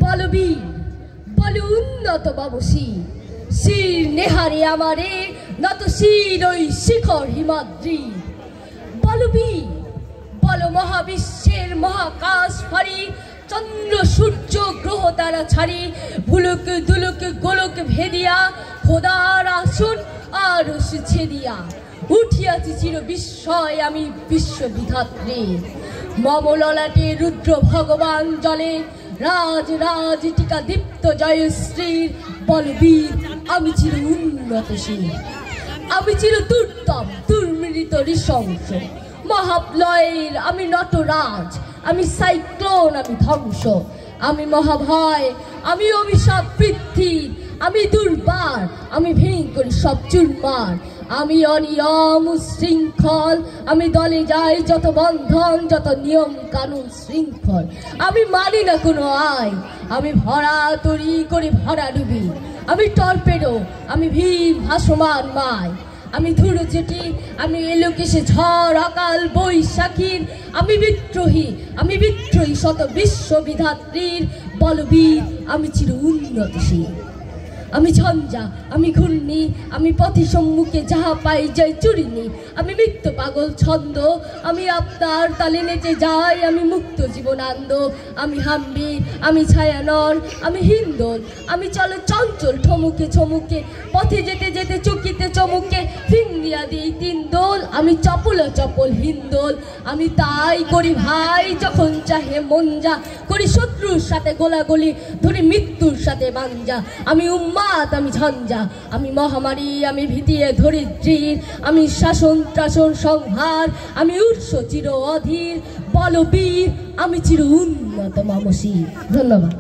বলবীর বল উন্নত বাবুসি শির নেহারে আমারে নত শির ওই শিখর হিমাদ্রি। বলবীর বল মহাবিশ্বের মহাকাশ ফারি চন্দ্র সূর্য গ্রহ তারা ছাড়ি ভুলুক দুলুক গোলক ভেদিয়া খোদার আসন আর ছেদিয়া উঠিয়াছি চির বিস্ময় আমি বিশ্ববিধাত্রী। মম ললাটে রুদ্র ভগবান জলে রাজ রাজ টিকা দীপ্ত জয়শ্রীর। বলবীর আমি চির উন্নতশীল, আমি চির দুর্দম দুর্মৃত নৃশংস মহাপ্লয়ের আমি নটরাজ, আমি সাইক্লোন, আমি ধ্বংস, আমি মহাভয়, আমি অভিশাপ বৃদ্ধি, আমি দুর্বার, আমি ভেঙে করি সব চুরমার, আমি অনিয়ম শৃঙ্খল, আমি দলে যাই যত বন্ধন যত নিয়ম কানুন শৃঙ্খল, আমি মানি না কোনো আইন, আমি ভরা তরি করে ভরা ডুবি, আমি টর্পেডো, আমি ভীম ভাসমান মায়, আমি ধুলো জেটি, আমি এলোকেশে ঝড় অকাল বৈশাখীর, আমি বিদ্রোহী শত বিশ্ববিধাত্রীর। বলবীর আমি চির উন্নতশীল, আমি ঝঞ্ঝা, আমি ঘূর্ণি, আমি পথি সম্মুখে যাহা পাই যাই চুরিনি, আমি মৃত্য পাগল ছন্দ, আমি আপনার তালে নেচে যাই, আমি মুক্ত জীবনানন্দ, আমি হাম্বি, আমি ছায়ানর, আমি হিন্দোল, আমি চলো চঞ্চল ঠমুকে ছমুকে পথে যেতে যেতে চকিতে চমুকে ফিঙ্গিয়া দিই তিন দোল, আমি চপল চপল হিন্দোল, আমি তাই করি ভাই যখন চাহে মন যা, করি শত্রুর সাথে গোলাগুলি ধরে মৃত্যুর সাথে বাঞ্জা, আমি আমি ঝঞ্ঝা, আমি মহামারী, আমি ভীতিয়ে ধরিত্রীর, আমি শাসন ত্রাসন সংহার, আমি উৎস চির অধীর। বলবীর আমি চির উন্নত মানসী। ধন্যবাদ।